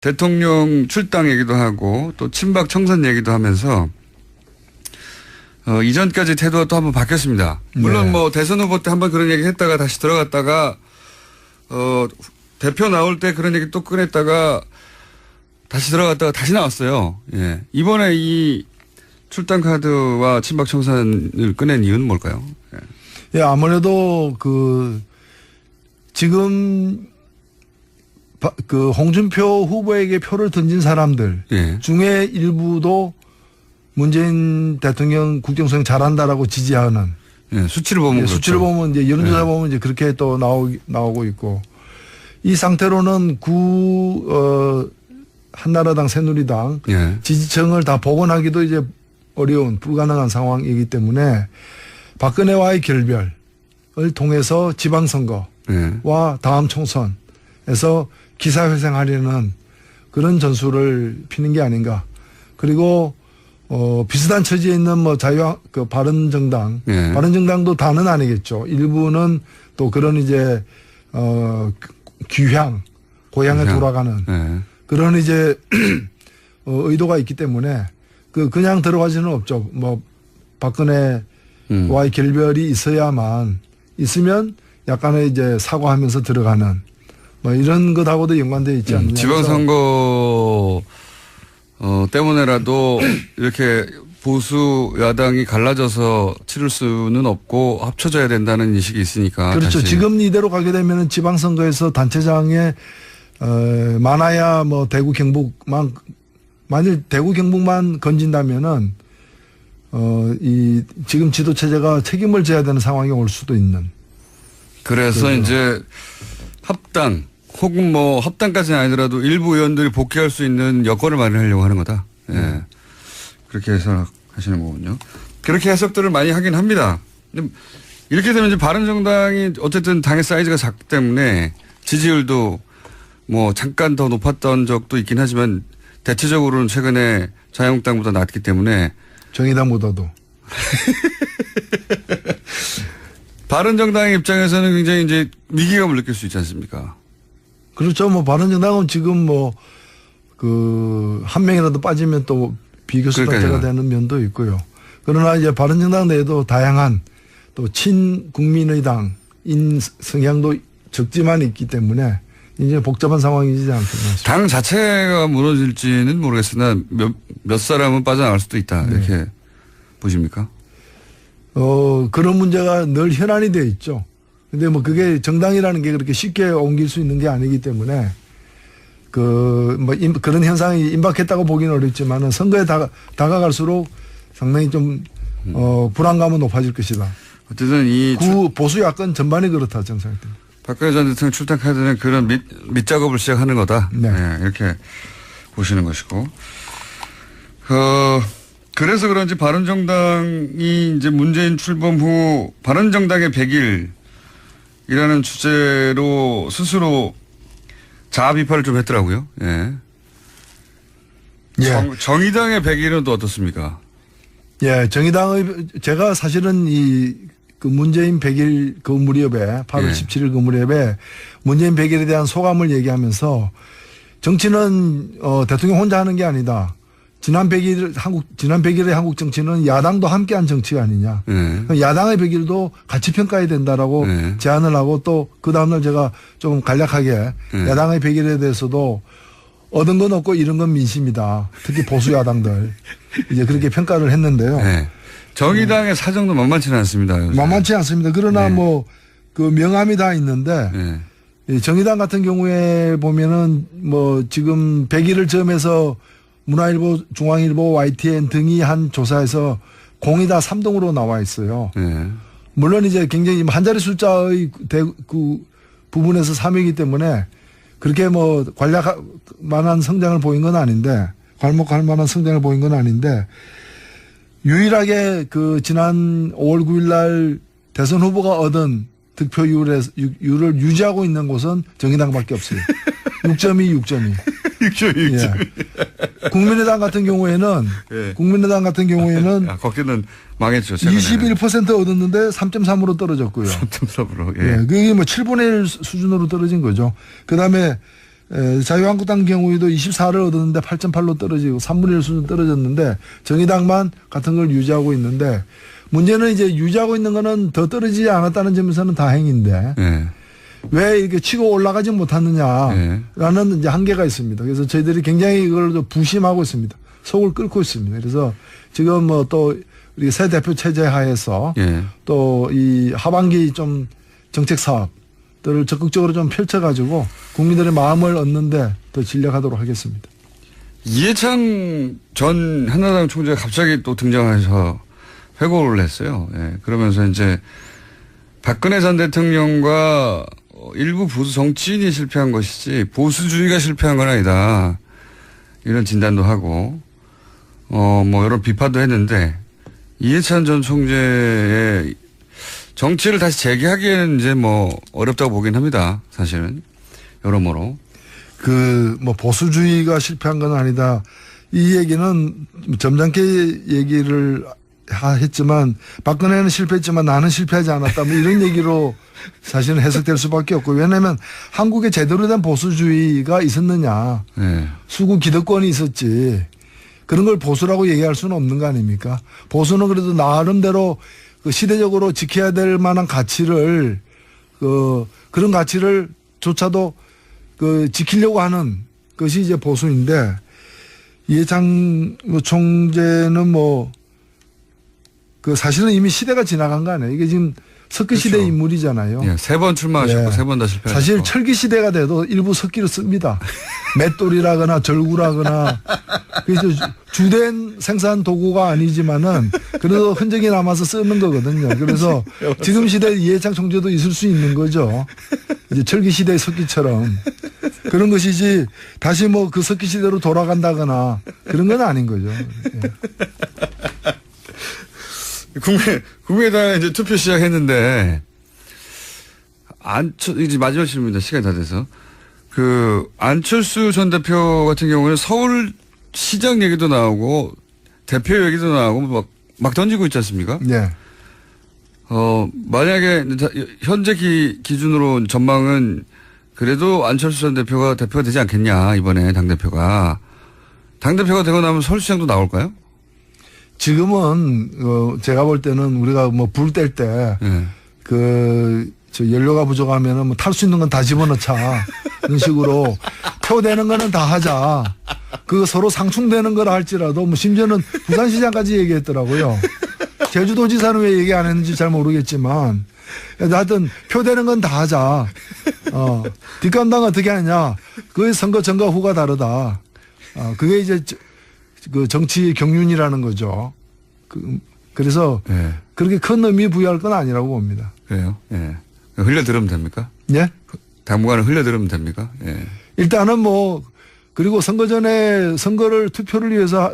대통령 출당 얘기도 하고 또 친박 청산 얘기도 하면서 이전까지 태도가 또 한번 바뀌었습니다. 물론 네. 뭐 대선 후보 때 한번 그런 얘기 했다가 다시 들어갔다가 대표 나올 때 그런 얘기 또 꺼냈다가 다시 들어갔다가 다시 나왔어요. 예. 이번에 이 출당 카드와 친박 청산을 꺼낸 이유는 뭘까요? 예, 아무래도 지금 홍준표 후보에게 표를 던진 사람들 예. 중에 일부도 문재인 대통령 국정수행 잘한다라고 지지하는. 예, 수치를 보면 그렇죠. 수치를 보면 이제 여론조사 보면 이제 그렇게 또 나오고 있고, 이 상태로는 한나라당, 새누리당 예. 지지층을 다 복원하기도 이제 어려운 불가능한 상황이기 때문에 박근혜와의 결별을 통해서 지방선거와 예. 다음 총선에서 기사회생하려는 그런 전술을 피는 게 아닌가. 그리고 비슷한 처지에 있는 바른정당, 예. 바른정당도 다는 아니겠죠. 일부는 또 그런 이제 고향에 돌아가는 예. 그런 이제 의도가 있기 때문에 그냥 들어가지는 없죠. 뭐 박근혜와의 결별이 있으면 약간의 이제 사과하면서 들어가는 뭐 이런 것하고도 연관되어 있지 않느냐. 지방선거 때문에라도 이렇게 보수 야당이 갈라져서 치를 수는 없고 합쳐져야 된다는 인식이 있으니까. 그렇죠. 다시. 지금 이대로 가게 되면 지방선거에서 단체장에 많아야 뭐 대구 경북만, 만일 대구 경북만 건진다면은 이 지금 지도체제가 책임을 져야 되는 상황이 올 수도 있는. 그래서 그렇죠. 이제 합당 혹은 뭐 합당까지는 아니더라도 일부 의원들이 복귀할 수 있는 여건을 마련하려고 하는 거다. 예. 그렇게 해석하시는 거군요. 그렇게 해석들을 많이 하긴 합니다. 근데 이렇게 되면 이제 바른정당이 어쨌든 당의 사이즈가 작기 때문에 지지율도 뭐 잠깐 더 높았던 적도 있긴 하지만 대체적으로는 최근에 자유한국당보다 낮기 때문에 정의당보다도. 바른정당의 입장에서는 굉장히 이제 위기감을 느낄 수 있지 않습니까? 그렇죠. 뭐 바른정당은 지금 한 명이라도 빠지면 또 비교수단체가 되는 면도 있고요. 그러나 이제 바른정당 내에도 다양한 또 친국민의당인 성향도 적지만 있기 때문에 이제 복잡한 상황이지 않겠나. 당 자체가 무너질지는 모르겠으나 몇 사람은 빠져나갈 수도 있다. 이렇게 보십니까? 그런 문제가 늘 현안이 되어 있죠. 근데 뭐 그게 정당이라는 게 그렇게 쉽게 옮길 수 있는 게 아니기 때문에 그런 현상이 임박했다고 보기는 어렵지만은 선거에 다가갈수록 상당히 좀 불안감은 높아질 것이다. 어쨌든 보수 야권 전반이 그렇다 정상일 때. 박근혜 전 대통령 출당 카드는 그런 밑작업을 시작하는 거다. 네. 네, 이렇게 보시는 것이고. 그래서 그런지 바른정당이 이제 문재인 출범 후 바른정당의 100일이라는 주제로 스스로 자아 비판을 좀 했더라고요. 예. 예. 정의당의 100일은 또 어떻습니까? 예, 제가 사실은 문재인 100일 그 무렵에 8월 17일 그 무렵에 문재인 100일에 대한 소감을 얘기하면서 정치는 대통령 혼자 하는 게 아니다. 지난 100일의 한국 정치는 야당도 함께한 정치가 아니냐. 야당의 100일도 같이 평가해야 된다라고 제안을 하고 또 그 다음날 제가 좀 간략하게 야당의 100일에 대해서도 얻은 건 없고 잃은 건 민심이다. 특히 보수 야당들 이제 그렇게 평가를 했는데요. 네. 정의당의 사정도 만만치는 않습니다. 요새. 만만치 않습니다. 그러나 그 명암이 다 있는데 정의당 같은 경우에 보면은 지금 100일을 점해서 문화일보, 중앙일보, YTN 등이 한 조사에서 공이 다 3등으로 나와 있어요. 물론 이제 굉장히 한 자리 숫자의 부분에서 3위이기 때문에 그렇게 관략할 만한 성장을 보인 건 아닌데, 괄목할 만한 성장을 보인 건 아닌데, 유일하게 지난 5월 9일 날 대선 후보가 얻은 득표율을 유지하고 있는 곳은 정의당밖에 없어요. 6.2. 6.2. 예. 국민의당 같은 경우에는 거기는 망했죠. 21% 얻었는데 3.3으로 떨어졌고요. 3.3으로. 예. 그게 7분의 1 수준으로 떨어진 거죠. 그다음에 자유한국당 경우에도 24를 얻었는데 8.8로 떨어지고 3분의 1 수준 떨어졌는데 정의당만 같은 걸 유지하고 있는데 문제는 이제 유지하고 있는 거는 더 떨어지지 않았다는 점에서는 다행인데 네. 왜 이렇게 치고 올라가지 못하느냐라는 네. 이제 한계가 있습니다. 그래서 저희들이 굉장히 이걸 부심하고 있습니다. 속을 끓고 있습니다. 그래서 지금 뭐 또 우리 새 대표 체제 하에서 네. 또 이 하반기 좀 정책 사업들을 적극적으로 좀 펼쳐가지고 국민들의 마음을 얻는데 더 진력하도록 하겠습니다. 이해창 전 한나라당 총재가 갑자기 또 등장해서 회고를 했어요. 예. 그러면서 이제 박근혜 전 대통령과 일부 보수 정치인이 실패한 것이지 보수주의가 실패한 건 아니다. 이런 진단도 하고 뭐 여러 비판도 했는데 이해찬 전 총재의 정치를 다시 재개하기에는 이제 뭐 어렵다고 보긴 합니다. 사실은 여러모로. 뭐 보수주의가 실패한 건 아니다. 이 얘기는 점잖게 얘기를 했지만 박근혜는 실패했지만 나는 실패하지 않았다. 뭐 이런 얘기로 사실은 해석될 수밖에 없고 왜냐하면 한국에 제대로 된 보수주의가 있었느냐. 네. 수구 기득권이 있었지. 그런 걸 보수라고 얘기할 수는 없는 거 아닙니까? 보수는 그래도 나름대로 그 시대적으로 지켜야 될 만한 가치를 그런 가치를 조차도 지키려고 하는 것이 이제 보수인데 이해창 총재는 사실은 이미 시대가 지나간 거 아니에요. 이게 지금 석기 시대 그렇죠. 인물이잖아요. 예, 3번 출마하셨고 3번 다 실패하셨고. 사실 철기 시대가 돼도 일부 석기를 씁니다. 맷돌이라거나 절구라거나. 그래서 주된 생산 도구가 아니지만은 그래도 흔적이 남아서 쓰는 거거든요. 그래서 지금 시대 이해창 총재도 있을 수 있는 거죠. 이제 철기 시대의 석기처럼. 그런 것이지 다시 그 석기 시대로 돌아간다거나 그런 건 아닌 거죠. 예. 국민의당에 이제 투표 시작했는데, 이제 마지막 질문입니다. 시간이 다 돼서. 안철수 전 대표 같은 경우는 서울시장 얘기도 나오고, 대표 얘기도 나오고, 막 던지고 있지 않습니까? 네. 만약에, 현재 기준으로 전망은 그래도 안철수 전 대표가 되지 않겠냐, 이번에 당대표가. 당대표가 되고 나면 서울시장도 나올까요? 지금은 제가 볼 때는 우리가 불 뗄 때 연료가 부족하면은 탈 수 있는 건 다 집어넣자 이런 식으로 표되는 거는 다 하자. 서로 상충되는 거라 할지라도 심지어는 부산시장까지 얘기했더라고요. 제주도지사는 왜 얘기 안 했는지 잘 모르겠지만 하여튼 표되는 건 다 하자. 뒷감당 어떻게 하냐. 그게 선거 전과 후가 다르다. 그게 이제 정치 경륜이라는 거죠. 그래서 네. 그렇게 큰 의미 부여할 건 아니라고 봅니다. 그래요? 예. 흘려들으면 됩니까? 예? 당분간은 흘려들으면 됩니까? 예. 일단은 그리고 선거 전에 투표를 위해서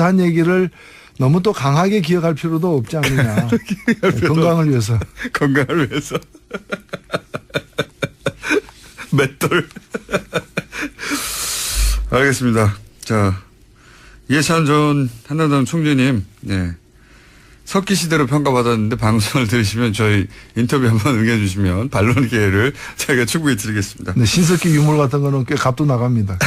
한 얘기를 너무 또 강하게 기억할 필요도 없지 않느냐. 건강을 위해서. 건강을 위해서. 맷돌. 알겠습니다. 자. 이해찬 전 한나라당 총재님, 네. 석기 시대로 평가받았는데 방송을 들으시면 저희 인터뷰 한번 응해주시면 반론 기회를 저희가 충분히 드리겠습니다. 네, 신석기 유물 같은 거는 꽤 값도 나갑니다.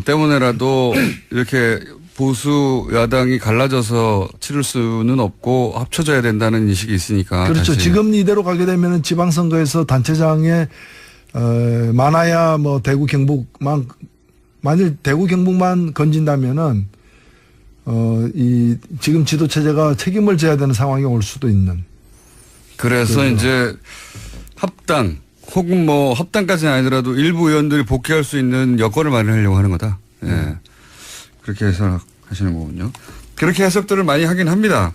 때문에라도 이렇게 보수 야당이 갈라져서 치를 수는 없고 합쳐져야 된다는 인식이 있으니까. 그렇죠. 다시. 지금 이대로 가게 되면 지방선거에서 단체장에 많아야 대구 경북만 만일 대구 경북만 건진다면은 지금 지도 체제가 책임을 져야 되는 상황이 올 수도 있는. 그래서 그렇죠. 이제 합당 혹은 합당까지는 아니더라도 일부 의원들이 복귀할 수 있는 여건을 마련하려고 하는 거다. 예. 그렇게 해석하시는 거군요. 그렇게 해석들을 많이 하긴 합니다.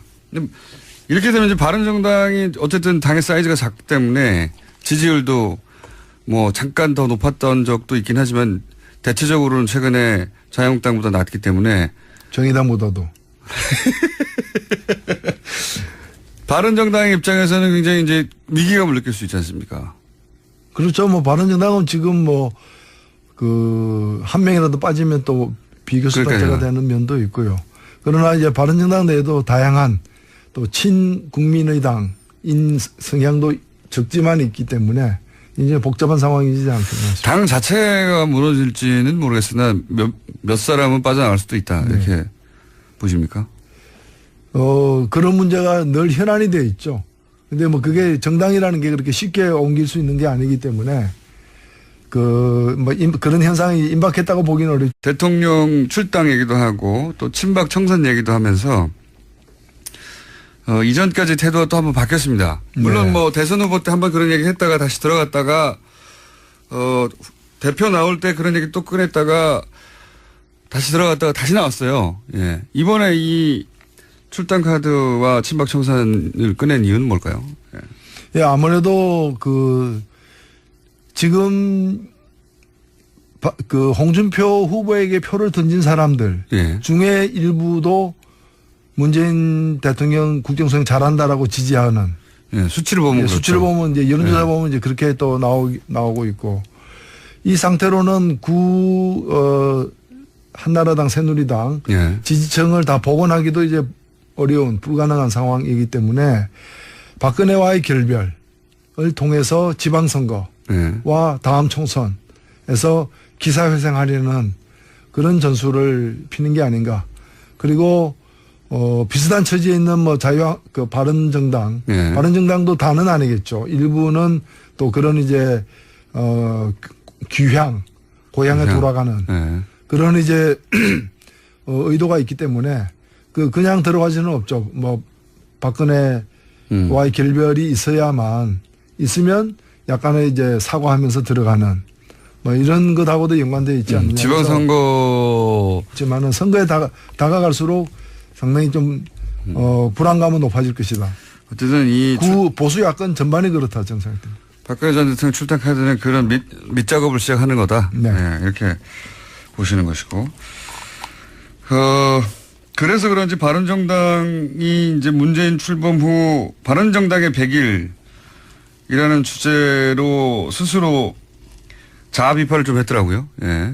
이렇게 되면 이제 바른정당이 어쨌든 당의 사이즈가 작기 때문에 지지율도 잠깐 더 높았던 적도 있긴 하지만 대체적으로는 최근에 자유한국당보다 낮기 때문에 정의당보다도 바른정당의 입장에서는 굉장히 이제 위기감을 느낄 수 있지 않습니까? 그렇죠. 바른정당은 지금 한 명이라도 빠지면 또 비교수단체가 되는 면도 있고요. 그러나 이제 바른정당 내에도 다양한 또 친국민의당 성향도 적지만 있기 때문에 이제 복잡한 상황이지 않겠나 싶습니다. 당 자체가 무너질지는 모르겠으나 몇 사람은 빠져나갈 수도 있다. 이렇게 보십니까? 그런 문제가 늘 현안이 되어 있죠. 근데 뭐 그게 정당이라는 게 그렇게 쉽게 옮길 수 있는 게 아니기 때문에 그런 현상이 임박했다고 보기는 어렵죠. 대통령 출당 얘기도 하고 또 친박 청산 얘기도 하면서 이전까지 태도가 또 한번 바뀌었습니다. 물론 네. 뭐 대선 후보 때 한번 그런 얘기 했다가 다시 들어갔다가 대표 나올 때 그런 얘기 또 꺼냈다가 다시 들어갔다가 다시 나왔어요. 예. 이번에 이 출당 카드와 친박 청산을 꺼낸 이유는 뭘까요? 예. 예, 아무래도 지금 홍준표 후보에게 표를 던진 사람들 예. 중에 일부도 문재인 대통령 국정수행 잘한다라고 지지하는. 예, 수치를 보면 그렇죠. 수치를 보면 이제 여론조사 보면 이제 그렇게 또 나오고 있고 이 상태로는 한나라당 새누리당 예. 지지층을 다 복원하기도 이제 어려운 불가능한 상황이기 때문에 박근혜와의 결별을 통해서 지방선거와 예. 다음 총선에서 기사회생하려는 그런 전술을 피는 게 아닌가. 그리고 비슷한 처지에 있는 바른정당, 예. 바른정당도 다는 아니겠죠. 일부는 또 그런 이제 고향에 돌아가는 예. 그런 이제 의도가 있기 때문에 그냥 들어가지는 없죠. 뭐 박근혜와의 결별이 있으면 약간의 이제 사과하면서 들어가는 뭐 이런 것하고도 연관되어 있지 않느냐. 지방선거지만은 선거에 다가갈수록 상당히 좀 불안감은 높아질 것이다. 어쨌든 보수 야권 전반이 그렇다 정상일 때. 박근혜 전 대통령 출당 카드는 그런 밑작업을 시작하는 거다. 네. 네, 이렇게 보시는 것이고. 그래서 그런지 바른정당이 이제 문재인 출범 후 바른정당의 100일이라는 주제로 스스로 자아 비판을 좀 했더라고요. 예.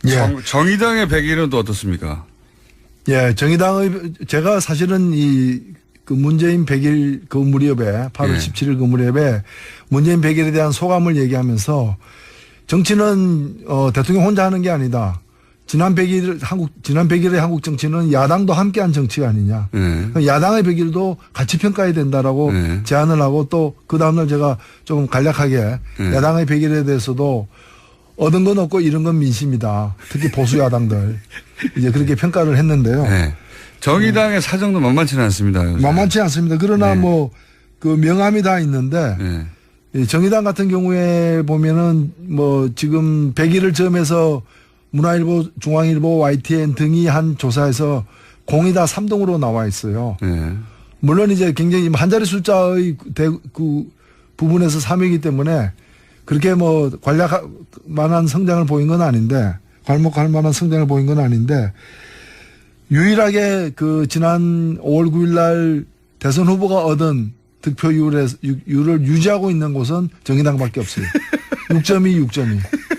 예. 정의당의 100일은 또 어떻습니까? 예, 제가 사실은 문재인 100일 그 무렵에 8월 예. 17일 그 무렵에 문재인 100일에 대한 소감을 얘기하면서 정치는 대통령 혼자 하는 게 아니다. 지난 100일의 한국 정치는 야당도 함께한 정치가 아니냐. 예. 야당의 100일도 같이 평가해야 된다라고 예. 제안을 하고 또 그 다음날 제가 좀 간략하게 야당의 100일에 대해서도 얻은 건 없고 잃은 건 민심이다. 특히 보수 야당들 이제 그렇게 평가를 했는데요. 네. 정의당의 사정도 만만치는 않습니다. 요새. 만만치 않습니다. 그러나 네. 명암이 다 있는데 네. 이 정의당 같은 경우에 보면은 지금 100일을 점해서 문화일보, 중앙일보, YTN 등이 한 조사에서 공이 다 3등으로 나와 있어요. 네. 물론 이제 굉장히 한 자리 숫자의 부분에서 3위이기 때문에 그렇게 관락할 만한 성장을 보인 건 아닌데, 괄목할 만한 성장을 보인 건 아닌데, 유일하게 지난 5월 9일 날 대선 후보가 얻은 득표율을 유지하고 있는 곳은 정의당밖에 없어요. 6.2.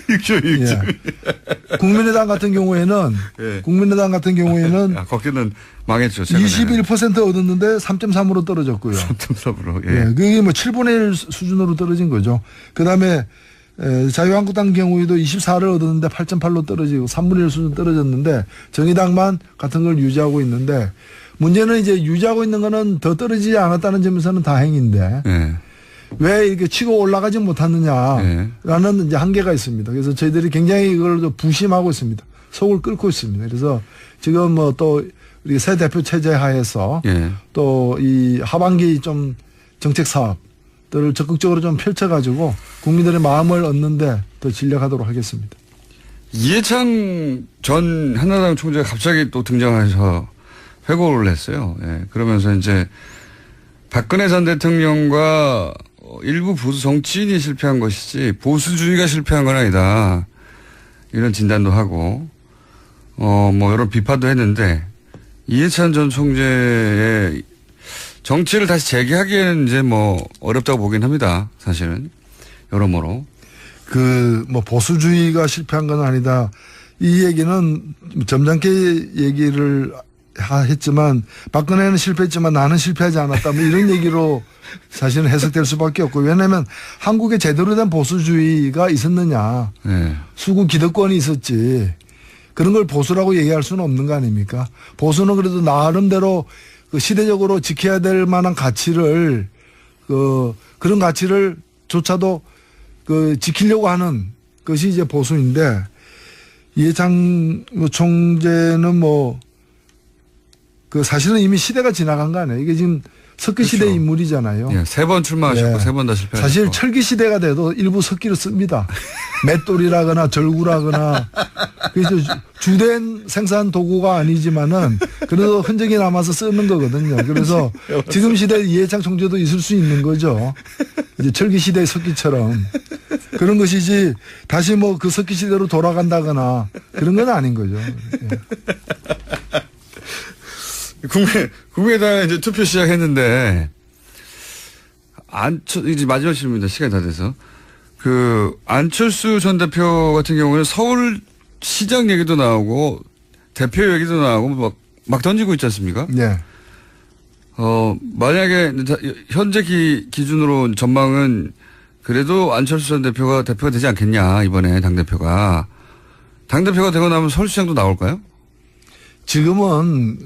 6.2. 예. 국민의당 같은 경우에는, 예. 거기는 망했죠. 21% 얻었는데 3.3으로 떨어졌고요. 3.3으로. 예. 그게 7분의 1 수준으로 떨어진 거죠. 그 다음에 자유한국당 경우에도 24를 얻었는데 8.8로 떨어지고 3분의 1 수준 떨어졌는데 정의당만 같은 걸 유지하고 있는데 문제는 이제 유지하고 있는 거는 더 떨어지지 않았다는 점에서는 다행인데 예. 왜 이렇게 치고 올라가지 못하느냐라는 예. 이제 한계가 있습니다. 그래서 저희들이 굉장히 이걸 부심하고 있습니다. 속을 끓고 있습니다. 그래서 지금 또 우리 새 대표 체제 하에서 예. 또 이 하반기 좀 정책 사업들을 적극적으로 좀 펼쳐가지고 국민들의 마음을 얻는데 더 진력하도록 하겠습니다. 이해창 전 한나라당 총재가 갑자기 또 등장해서 회고를 했어요. 예. 그러면서 이제 박근혜 전 대통령과 일부 보수 정치인이 실패한 것이지 보수주의가 실패한 건 아니다. 이런 진단도 하고 여러 비판도 했는데 이해찬 전 총재의 정치를 다시 재개하기에는 이제 어렵다고 보긴 합니다. 사실은. 여러모로. 보수주의가 실패한 건 아니다. 이 얘기는 점잖게 얘기를 했지만 박근혜는 실패했지만 나는 실패하지 않았다. 뭐 이런 얘기로 사실은 해석될 수밖에 없고 왜냐하면 한국에 제대로 된 보수주의가 있었느냐. 네. 수구 기득권이 있었지. 그런 걸 보수라고 얘기할 수는 없는 거 아닙니까? 보수는 그래도 나름대로 그 시대적으로 지켜야 될 만한 가치를 그런 가치를 조차도 지키려고 하는 것이 이제 보수인데 이해창 총재는 사실은 이미 시대가 지나간 거 아니에요. 이게 지금 석기 시대 그렇죠. 인물이잖아요. 예, 3번 출마하셨고 예. 3번 다 실패하셨고. 사실 철기 시대가 돼도 일부 석기를 씁니다. 맷돌이라거나 절구라거나. 그래서 주된 생산 도구가 아니지만은 그래도 흔적이 남아서 쓰는 거거든요. 그래서 지금 시대에 이해창 총재도 있을 수 있는 거죠. 이제 철기 시대의 석기처럼. 그런 것이지 다시 그 석기 시대로 돌아간다거나 그런 건 아닌 거죠. 예. 국민의당에 이제 투표 시작했는데, 이제 마지막 질문입니다. 시간이 다 돼서. 안철수 전 대표 같은 경우는 서울시장 얘기도 나오고, 대표 얘기도 나오고, 막 던지고 있지 않습니까? 네. 만약에, 현재 기준으로 전망은 그래도 안철수 전 대표가 되지 않겠냐, 이번에 당대표가. 당대표가 되고 나면 서울시장도 나올까요? 지금은